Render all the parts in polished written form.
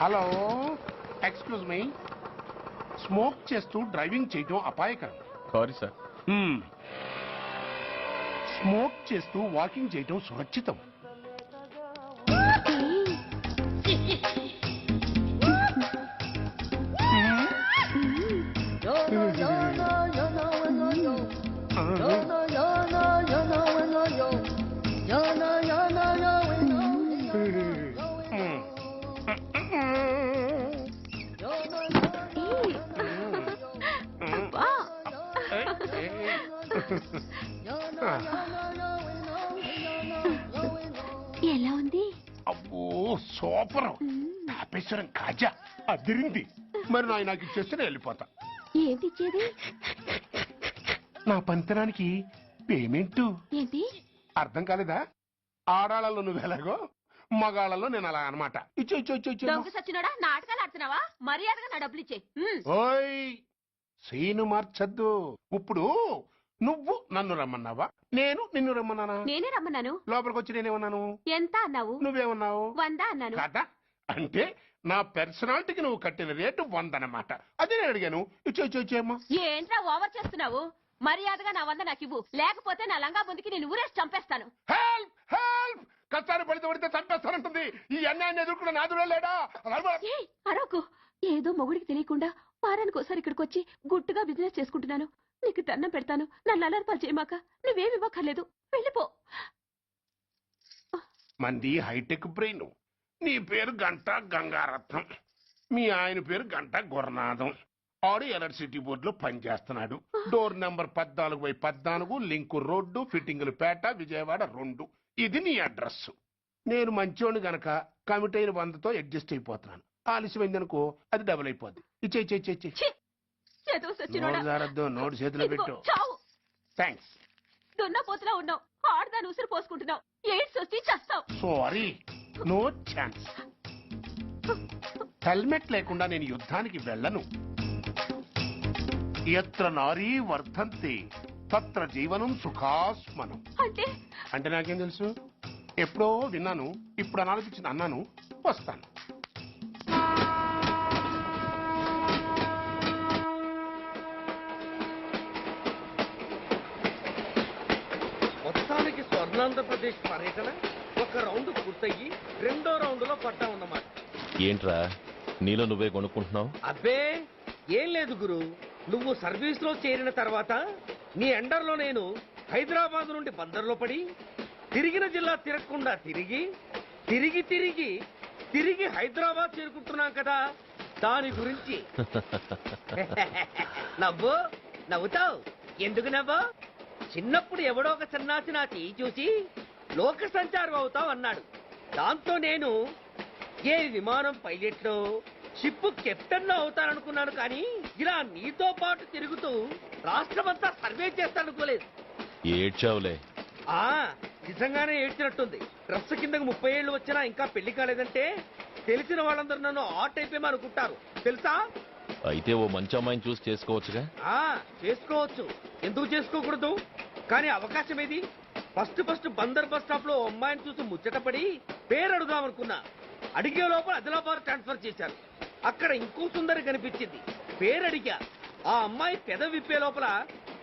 Hello, excuse me. Smoke చేస్తూ driving చేయటం అపాయకరం. Sorry sir. స్మోక్ చేస్తూ వాకింగ్ చేయటం సురక్షితం. ఎలా ఉంది? అబ్బో సూపర్. తాపేశ్వరం కాజా అదిరింది. మరి నాకు ఇచ్చేస్తే నేను వెళ్ళిపోతా. ఏంటి ఇచ్చేది? నా పంతనానికి పేమెంట్. ఏంటి అర్థం కాలేదా? ఆడాళ్ళలో నువ్వు ఎలాగో మగాళ్ళలో నేను అలా అనమాట. దొంగ సచ్చినోడా, నాటకాలు ఆడుతున్నావా? మర్యాదగా నా డబ్బులు ఇచ్చే. ఓయ్ సీను మార్చద్దు. ఇప్పుడు నువ్వు నన్ను రమ్మన్నావా, నేను నిన్ను రమ్మన్నానా? నేనే రమ్మన్నాను. లోపలికి వచ్చి నేనేమన్నాను? ఎంత అన్నావు? నువ్వేమన్నావు? 100 అన్నాను. కదా, అంటే నా పర్సనాలిటీకి నువ్వు కట్టిన రేటు 100 అన్నమాట. అదే నేను అడిగాను. ఇచ్చేమ్మా. ఏంట్రా ఓవర్ చేస్తున్నావు? మర్యాదగా నా 100 నాకు ఇవ్వు, లేకపోతే నా లంగా ముందుకి నేను ఊరేసి చంపేస్తాను. Help help. కష్టాలు పడితే చంపేస్తానంటుంది. ఈ అన్యాయాన్ని ఎదుర్కొన్న నాదుడే లేడా? అరవకు. ఏదో మొగుడికి తెలియకుండా వారానికి ఒకసారి ఇక్కడికి వచ్చి గుట్టుగా బిజినెస్ చేసుకుంటున్నాను. నీకు దండం పెడతాను, నన్ను అలర్పాలు చేయమాక. నువ్వేమి ఇవ్వక్కర్లేదు, వెళ్ళిపో. మంది హైటెక్ బ్రెయిన్. నీ పేరు గంట గంగారత్నం, మీ ఆయన పేరు గంట గురనాథం. ఆడు ఎలక్ట్రిసిటీ బోర్డులో పనిచేస్తున్నాడు. డోర్ నెంబర్ 14/14, లింకు రోడ్డు, ఫిట్టింగులు పేట, విజయవాడ 2. ఇది నీ అడ్రస్. నేను మంచోని గనక కమిట్ అయిన 100తో అడ్జస్ట్ అయిపోతున్నాను. ఆలస్యమైందనుకో అది డబుల్ అయిపోద్ది. ఇచ్చే నోటు చేతిలో పెట్టు. థ్యాంక్స్. దున్నపోతులా ఉన్నావు, ఆడదాని ఉసురు పోసుకుంటున్నావు. ఎయిడ్స్ వచ్చి చస్తావు. Sorry, no chance. హెల్మెట్ లేకుండా నేను యుద్ధానికి వెళ్ళను. ఎత్ర నారీ వర్ధంతి తత్ర జీవనం సుఖాస్మనం. అంటే నాకేం తెలుసు? ఎప్పుడో విన్నాను, ఇప్పుడు అనాలోచించిన అన్నాను. వస్తాను. మొత్తానికి స్వర్ణాంధ్రప్రదేశ్ పర్యటన ఒక రౌండ్ పూర్తయ్యి 2వ రౌండ్ లో పడ్డామన్నమాట. ఏంట్రా నీలో నువ్వే కొనుక్కుంటున్నావు? అబ్బే ఏం లేదు గురు. నువ్వు సర్వీస్ లో చేరిన తర్వాత నీ అండర్లో నేను హైదరాబాద్ నుండి బందర్లో పడి తిరిగిన జిల్లా తిరగకుండా తిరిగి తిరిగి తిరిగి తిరిగి హైదరాబాద్ చేరుకుంటున్నాం కదా, దాని గురించి. నవ్వు నవ్వుతావు ఎందుకు నవ్వు? చిన్నప్పుడు ఎవడో ఒక సన్నాసి నా చెయ్యి చూసి లోక సంచారం అవుతావు అన్నాడు. దాంతో నేను ఏ విమానం పైలట్లో షిప్ కెప్టెన్ అవుతాననుకున్నాను. కానీ ఇలా నీతో పాటు తిరుగుతూ రాష్ట్రమంతా సర్వే చేస్తాననుకోలేదు. ఏడ్చావులే. నిజంగానే ఏడ్చినట్టుంది. డ్రెస్ కిందకు 30 ఏళ్ళు వచ్చినా ఇంకా పెళ్లి కాలేదంటే తెలిసిన వాళ్ళందరూ నన్ను ఆట్ అయిపోయి అనుకుంటారు తెలుసా? అయితే ఓ మంచి అమ్మాయిని చూసి చేసుకోవచ్చుగా. చేసుకోవచ్చు, ఎందుకు చేసుకోకూడదు? కానీ అవకాశం ఏది? ఫస్ట్ బందర్ బస్ స్టాప్ లో అమ్మాయిని చూసి ముచ్చటపడి పేరు అడుగుదామనుకున్నా. అడిగే లోపల ఆదిలాబాద్ ట్రాన్స్ఫర్ చేశారు. అక్కడ ఇంకో సుందరి కనిపించింది. పేరు అడిగా. ఆ అమ్మాయి పెద విప్పే లోపల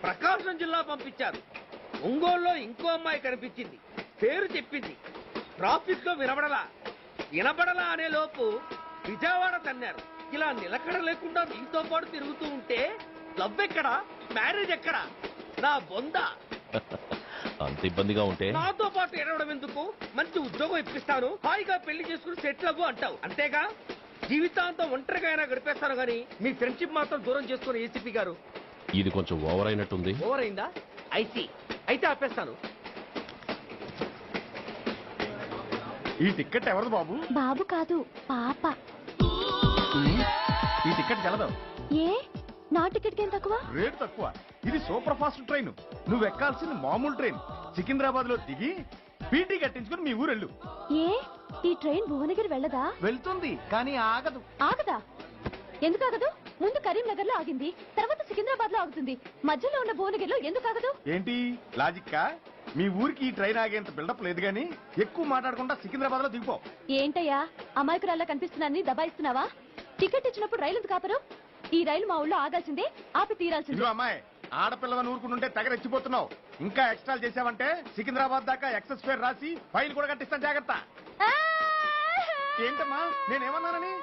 ప్రకాశం జిల్లా పంపించారు. ఒంగోలులో ఇంకో అమ్మాయి కనిపించింది. పేరు చెప్పింది. ట్రాఫిక్ లో వినబడలా అనే లోపు విజయవాడ తన్నారు. ఇలా నిలకడ లేకుండా నీతో పాటు తిరుగుతూ ఉంటే లవ్ ఎక్కడా, మ్యారేజ్ ఎక్కడా? నా బొంద. అంత ఇబ్బందిగా ఉంటే నాతో పాటు ఎడవడం ఎందుకు? మంచి ఉద్యోగం ఇప్పిస్తాను, హాయిగా పెళ్లి చేసుకుని సెటిల్ అవ్వు అంటావు అంతేగా. జీవితాంతం ఒంటరిగా అయినా గడిపేస్తాను గానీ మీ ఫ్రెండ్షిప్ మాత్రం దూరం చేసుకుని ఏసీపీ గారు. ఇది కొంచెం ఓవర్ అయినట్టుంది. ఓవర్ అయిందా? ఐసీ. అయితే ఆపేస్తాను. ఈ టికెట్ ఎవరిది బాబు? బాబు కాదు, పాప. ఈ టికెట్ గలదు. ఏ నా టికెట్ ఏం తక్కువ? రేటు తక్కువ. ఇది సూపర్ ఫాస్ట్ ట్రైన్. నువ్వు ఎక్కాల్సిన మామూలు ట్రైన్. సికింద్రాబాద్ లో దిగి పీటీ కట్టించుకుని మీ ఊరెళ్ళు. ఏ ఈ ట్రైన్ భువనగిరి వెళ్ళదా? వెళ్తుంది కానీ ఆగదు. ఆగదా? ఎందుకు ఆగదు? ముందు కరీంనగర్ లో ఆగింది, తర్వాత సికింద్రాబాద్ లో ఆగుతుంది. మధ్యలో ఉన్న భువనగిరిలో ఎందుకు ఆగదు? ఏంటి లాజిక్కా? మీ ఊరికి ఈ ట్రైన్ ఆగేంత బిల్డప్ లేదు కానీ ఎక్కువ మాట్లాడకుండా సికింద్రాబాద్ లో దిగిపో. ఏంటయ్యా అమాయకురాల్లా కనిపిస్తున్నాన్ని దబాయిస్తున్నావా? టికెట్ ఇచ్చినప్పుడు రైలు ఎందుకు కాపరు? ఈ రైలు మా ఊళ్ళో ఆగాల్సిందే, ఆపి తీరాల్సిందే. ఇదిగో అమ్మాయి, ఆడపిల్లవని ఊరుకుంటుంటే తెగరెచ్చిపోతున్నావు. ఇంకా ఎక్స్ట్రాలు చేసావంటే సికింద్రాబాద్ దాకా ఎక్సెస్ ఫేర్ రాసి ఫైల్ కూడా కట్టిస్తాను, జాగ్రత్త. ఏంటమ్మా నేనేమన్నానని?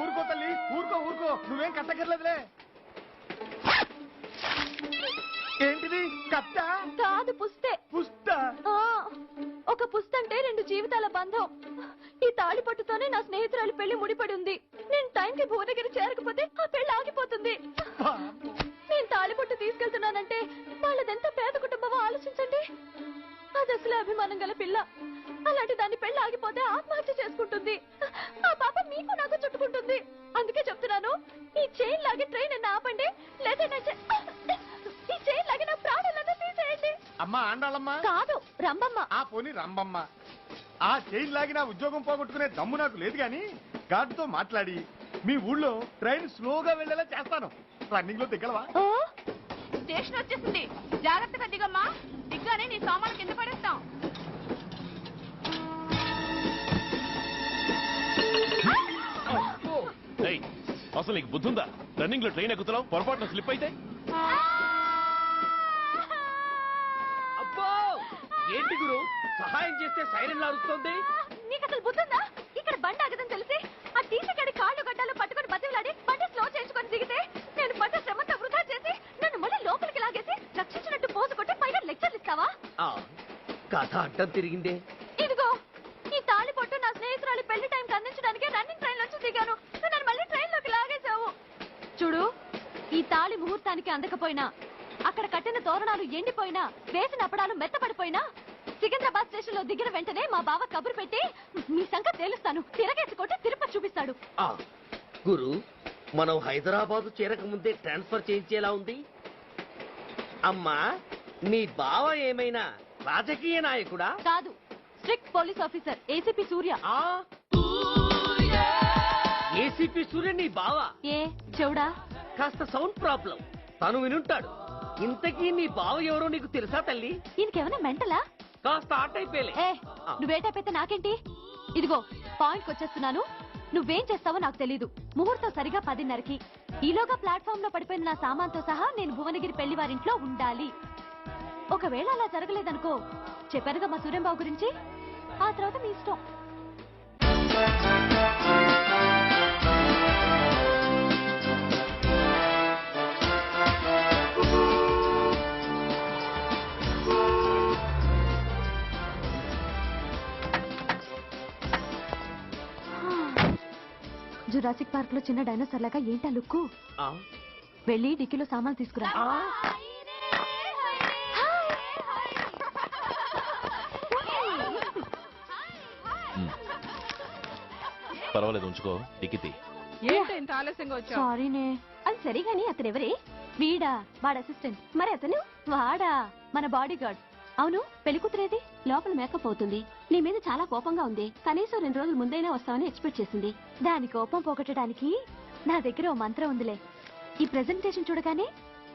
ఊరుకో తల్లి, ఊరుకో ఊరుకో, నువ్వేం కట్టకర్లేదులే. ఏంటిది కట్ట? కాదు పుస్తే. పుస్త? ఆ, ఒక పుస్తంటే 2 జీవితాల బంధం. ఈ తాళి పట్టుతోనే నా స్నేహితురాలి పెళ్లి ముడిపడి ఉంది. నేను టైంకి భువనగిరి చేరకపోతే ఆ పెళ్లి ఆగిపోతుంది. నేను తాళి పట్టు తీసుకెళ్తున్నానంటే వాళ్ళదెంత పేద కుటుంబమో ఆలోచించండి. అది అసలు అభిమానం గల పిల్ల. అలాంటి దాని పెళ్లి ఆగిపోతే ఆత్మహత్య చేసుకుంటుంది. ఆ పాప మీకు నాకు చుట్టుకుంటుంది. అందుకే చెప్తున్నాను, ఈ చైన్ లాగే ట్రైన్ అన్న ఆపండి, లేదా ఈ చైన్ లాగే నా ప్రాణాలను తీసేయండి. అమ్మా ఆండాళ్ళమ్మా కాదు రంబమ్మ. ఆ పోని రంబమ్మ. ఆ చైన్ లాగి నా ఉద్యోగం పోగొట్టుకునే దమ్ము నాకు లేదు గాని గాడితో మాట్లాడి మీ ఊళ్ళో ట్రైన్ స్లోగా వెళ్ళేలా చేస్తాను. రన్నింగ్ లో దిగలవా? స్టేషన్ వచ్చేసింది, జాగ్రత్తగా దిగమ్మా. దిగ్గానే నీ సామాను కింద పడేస్తాం. ఏయ్, అసలు నీకు బుద్ధుందా? రన్నింగ్ లో ట్రైన్ ఎక్కుతున్నావు, పొరపాటున స్లిప్ అయితే? అబ్బో ఏంటి గురు, సహాయం చేస్తే సైరన్ అరుస్తోంది. నీకు అసలు బుద్ధుందా? ఇక్కడ బండి ఆగదని తెలిసి ఆ టీసీ గడి కాళ్ళు గడ్డాలు పట్టుకొని బతిలాడి బండి స్లో చేసుకొని దిగితే నేను పడ్డ శ్రమంతా వృధా చేసి నన్ను మళ్ళీ లోపలికి లాగేసి రక్షించినట్టు పోసు కొట్టి పైన లెక్చర్లు ఇస్తావా? కథ అడ్డం తిరిగిందే. ఇదిగో ఈ తాళి పొట్టు నా స్నేహితురాలి పెళ్లి టైంకి అందించడానికి రన్నింగ్ ట్రైన్ నుంచి దిగాను. నువ్వు నన్ను మళ్ళీ ట్రైన్ లోకి లాగేశావు. చూడు, ఈ తాళి ముహూర్తానికి అందకపోయినా, అక్కడ కట్టిన తోరణాలు ఎండిపోయినా, వేసిన అప్పడాలు మెత్తపడిపోయినా, సికింద్రాబాద్ స్టేషన్ లో దిగిన వెంటనే మా బావ కబురు పెట్టి మీ సంగతి తేలుస్తాను, తిరగేసి కొట్టి తిరుపతి చూపిస్తాడు. గురు, మనం హైదరాబాద్ చేరక ముందే ట్రాన్స్ఫర్ చేయించేలా ఉంది. అమ్మా, నీ బావ ఏమైనా రాజకీయ నాయకుడా? కాదు, స్ట్రిక్ట్ పోలీస్ ఆఫీసర్, ఏసీపీ సూర్య. ఏసీపీ సూర్య నీ బావ? ఏ చెవుడా? కాస్త సౌండ్ ప్రాబ్లం, తను వినుంటాడు. ఇంతకీ నీ బావ ఎవరో నీకు తెలుసా తల్లి? ఈయనకేమైనా మెంటలా? కాస్త ఆట అయిపోయలే. ఏ నువ్వేటైపోతే నాకేంటి? ఇదిగో పాయింట్కి వచ్చేస్తున్నాను. నువ్వేం చేస్తావో నాకు తెలీదు. ముహూర్తం సరిగా 10:30కి. ఈలోగా ప్లాట్ఫామ్ లో పడిపోయిన నా సామాన్తో సహా నేను భువనగిరి పెళ్లి వారింట్లో ఉండాలి. ఒకవేళ అలా జరగలేదనుకో, చెప్పానుగా మా సూర్యంబాబు గురించి, ఆ తర్వాత మీ ఇష్టం. జురాసిక్ పార్క్ లో చిన్న డైనోసార్ లాగా ఏంటా లుక్కు? వెళ్ళి డిక్కీలో సామాన్లు తీసుకురా. పర్వాలేదు, ఉంచుకో. టికెట్ ఏంటి ఇంత ఆలస్యంగా వచ్చావు? సారీనే. అది సరిగాని అతనెవరే? వీడా, వాడ అసిస్టెంట్. మరి అతను? వాడా, మన బాడీ గార్డ్. అవును, పెళ్లి కూతురేది? లోపల మేకప్ అవుతుంది. నీ మీద చాలా కోపంగా ఉంది. కనీసం 2 రోజుల ముందైనా వస్తావని ఎక్స్పెక్ట్ చేసింది. దాని కోపం పోగొట్టడానికి నా దగ్గర ఓ మంత్రం ఉందిలే. ఈ ప్రెజెంటేషన్ చూడగానే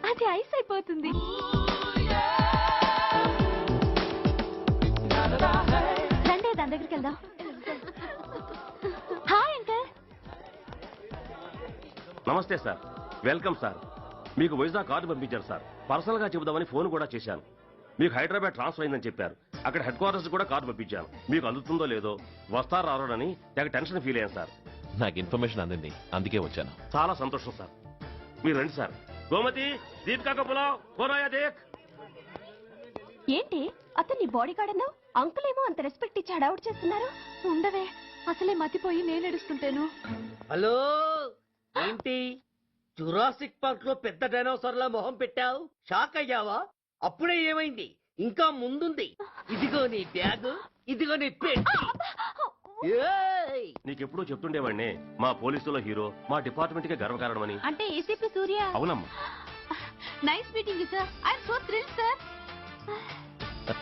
అది ఐస్ అయిపోతుంది. రండి, దాని దగ్గరికి వెళ్దాం. Hi uncle. నమస్తే సార్, వెల్కమ్ సార్. మీకు వైజాగ్ కార్డు పంపించారు సార్. పర్సనల్ గా చెబుదామని ఫోన్ కూడా చేశాను. మీకు హైదరాబాద్ ట్రాన్స్ఫర్ అయిందని చెప్పారు. అక్కడ హెడ్ క్వార్టర్స్ కూడా కార్డు పంపించాను. మీకు అందుతుందో లేదో, వస్తారో రారోనని తెగ టెన్షన్ ఫీల్ అయ్యాను సార్. నాకు ఇన్ఫర్మేషన్ అందింది, అందుకే వచ్చాను. చాలా సంతోషం సార్. మీరు రండి సార్. గోమతి, దీపికా కపులావ్, కోరాయా దేక్. ఏంటి అతన్ని బాడీ గార్డ్ అన్నావు? అంకుల్ ఏమో అంత రెస్పెక్ట్ ఇచ్చి హడావుడు చేస్తున్నారు. ఉండవే, అసలే మతిపోయి నేను ఏడుస్తుంటాను. హలో, ఏంటి జురాసిక్ పార్క్ లో పెద్ద డైనోసార్ లా మొహం పెట్టావు? షాక్ అయ్యావా? అప్పుడే ఏమైంది? ఇంకా ముందుంది. ఇదిగో నీ బ్యాగ్, ఇదిగో నీ పెట్టి. నీకెప్పుడూ చెప్తుండేవాడిని, మా పోలీసులో హీరో, మా డిపార్ట్మెంట్ కి గర్వకారణమని. అంటే ఏసీపీ సూర్య. అవునమ్మా. Nice meeting you sir. I am so thrilled sir.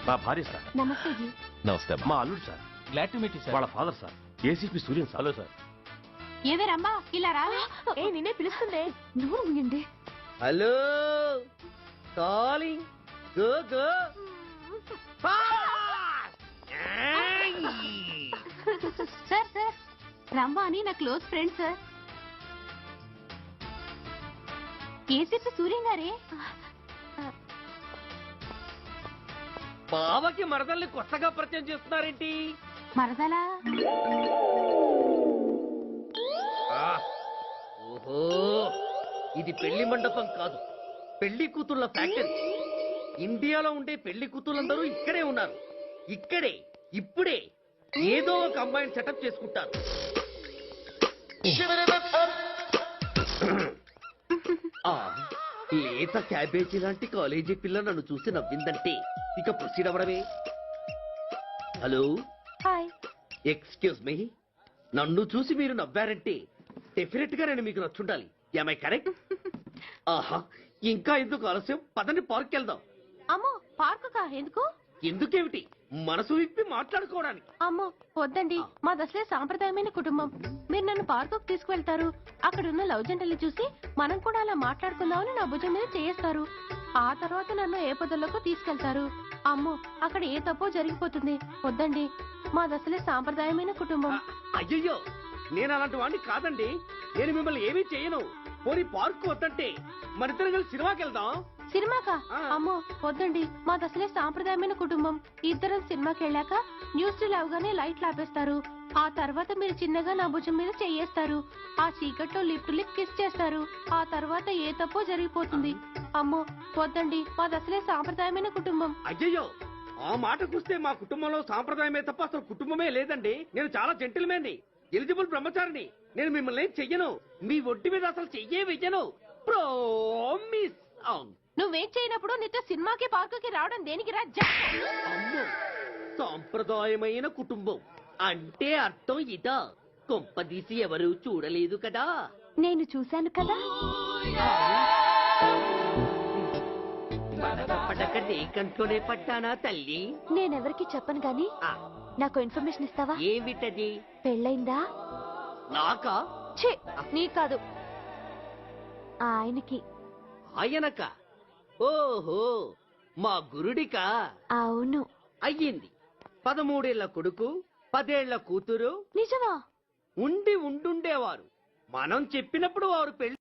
మా భార్య సార్. నమస్తే జీ. నమస్తే అమ్మా. మా అల్లుడు sir. Glad to meet you sir. వాళ్ళ father sir, ACP Suryan sir. Hello sir. ఏవేరమ్మా ఇలా రావే? ఏ నిన్నే పిలుస్తుందే. నోరు మూయండి. Hello calling, go go sir sir Rambha అని నా close friend sir. ACP Suryam గారే. బావకి మరదల్ని కొత్తగా పరిచయం చేస్తున్నారేంటి? మరదలా? ఓహో, ఇది పెళ్లి మండపం కాదు, పెళ్లి కూతుళ్ళ ఫ్యాక్టరీ. ఇండియాలో ఉండే పెళ్లి కూతుళ్ళందరూ ఇక్కడే ఉన్నారు. ఇక్కడే ఇప్పుడే ఏదో ఒక అమ్మాయిని సెటప్ చేసుకుంటారు. ఆ, లేత క్యాబేజీ లాంటి కాలేజీ పిల్ల నన్ను చూసి నవ్విందంటే ఇక ప్రొసీడ్ అవ్వడమే. Hello, hi. ఎక్స్క్యూజ్ మీ, నన్ను చూసి మీరు నవ్వారంటే డెఫినెట్ గా నేను మీకు నచ్చుండాలి. ఏమై కరెక్ట్? ఆహా, ఇంకా ఎందుకు ఆలస్యం? పదండి పార్క్ వెళ్దాం. అమ్మో పార్కు కా? ఎందుకు? ఎందుకేమిటి, మనసు విప్పి మాట్లాడుకోవడానికి. అమ్మో వద్దండి, మాది అసలే సాంప్రదాయమైన కుటుంబం. మీరు నన్ను పార్కుకు తీసుకువెళ్తారు, అక్కడ ఉన్న లవ్ జంటలు చూసి మనం కూడా అలా మాట్లాడుకుందామని నా భుజం మీద చేస్తారు. ఆ తర్వాత నన్ను ఏ పొదల్లోకి తీసుకెళ్తారు. అమ్మో అక్కడ ఏ తప్పో జరిగిపోతుంది. వద్దండి, మాది అసలే సాంప్రదాయమైన కుటుంబం. అయ్యయ్యో, నేను అలాంటి వాడిని కాదండి. నేను మిమ్మల్ని ఏమీ చేయను. పోనీ పార్క్ వద్దంటే మరిద్దరం కలిసి సినిమాకి వెళ్దాం. సినిమాకా? ఆ. అమ్మో వద్దండి, మాది అసలే సాంప్రదాయమైన కుటుంబం. ఇద్దరం సినిమాకి వెళ్ళాక న్యూస్ అవగానే లైట్లు ఆపేస్తారు. ఆ తర్వాత మీరు చిన్నగా నా భుజం మీద చెయ్యేస్తారు. ఆ చీకట్లో లిప్ టు లిప్ కిస్ చేస్తారు. ఆ తర్వాత ఏ తప్పో జరిగిపోతుంది. అమ్మో వద్దండి, మాది అసలే సాంప్రదాయమైన కుటుంబం. అయ్యయ్యో, ఆ మాటకొస్తే మా కుటుంబంలో సాంప్రదాయమే తప్ప అసలు కుటుంబమే లేదండి. నేను చాలా జెంటిల్మెన్ని, ఎలిజిబుల్ బ్రహ్మచారిని. నేను మిమ్మల్ని ఏం చెయ్యను. మీ ఒంటి మీద అసలు చెయ్యే వెయ్యను. ప్రామిస్. అవును. నువ్వేం చేయనప్పుడు నీతో సినిమాకి పార్కుకి రావడం దేనికి రా? అమ్మో, సాంప్రదాయమైన కుటుంబం అంటే అర్థం ఇదా? కొంపదీసి ఎవరు చూడలేదు కదా? నేను చూశాను కదా. పడక నీ కంట్లోనే పడ్డానా తల్లి? నేనెవరికి చెప్పను గాని ఆ, నాకు ఇన్ఫర్మేషన్ ఇస్తావా? ఏమిటది? పెళ్ళైందా? నాకా? ఛీ, నీ కాదు, ఆయనకి. ఆయనక? ఓహో, మా గురుడికా? అవును. అయ్యింది. 13 ఏళ్ల కొడుకు, 10 ఏళ్ల కూతురు నిజమా? ఉండి ఉండుండేవారు. మనం చెప్పినప్పుడు వారు పెళ్లి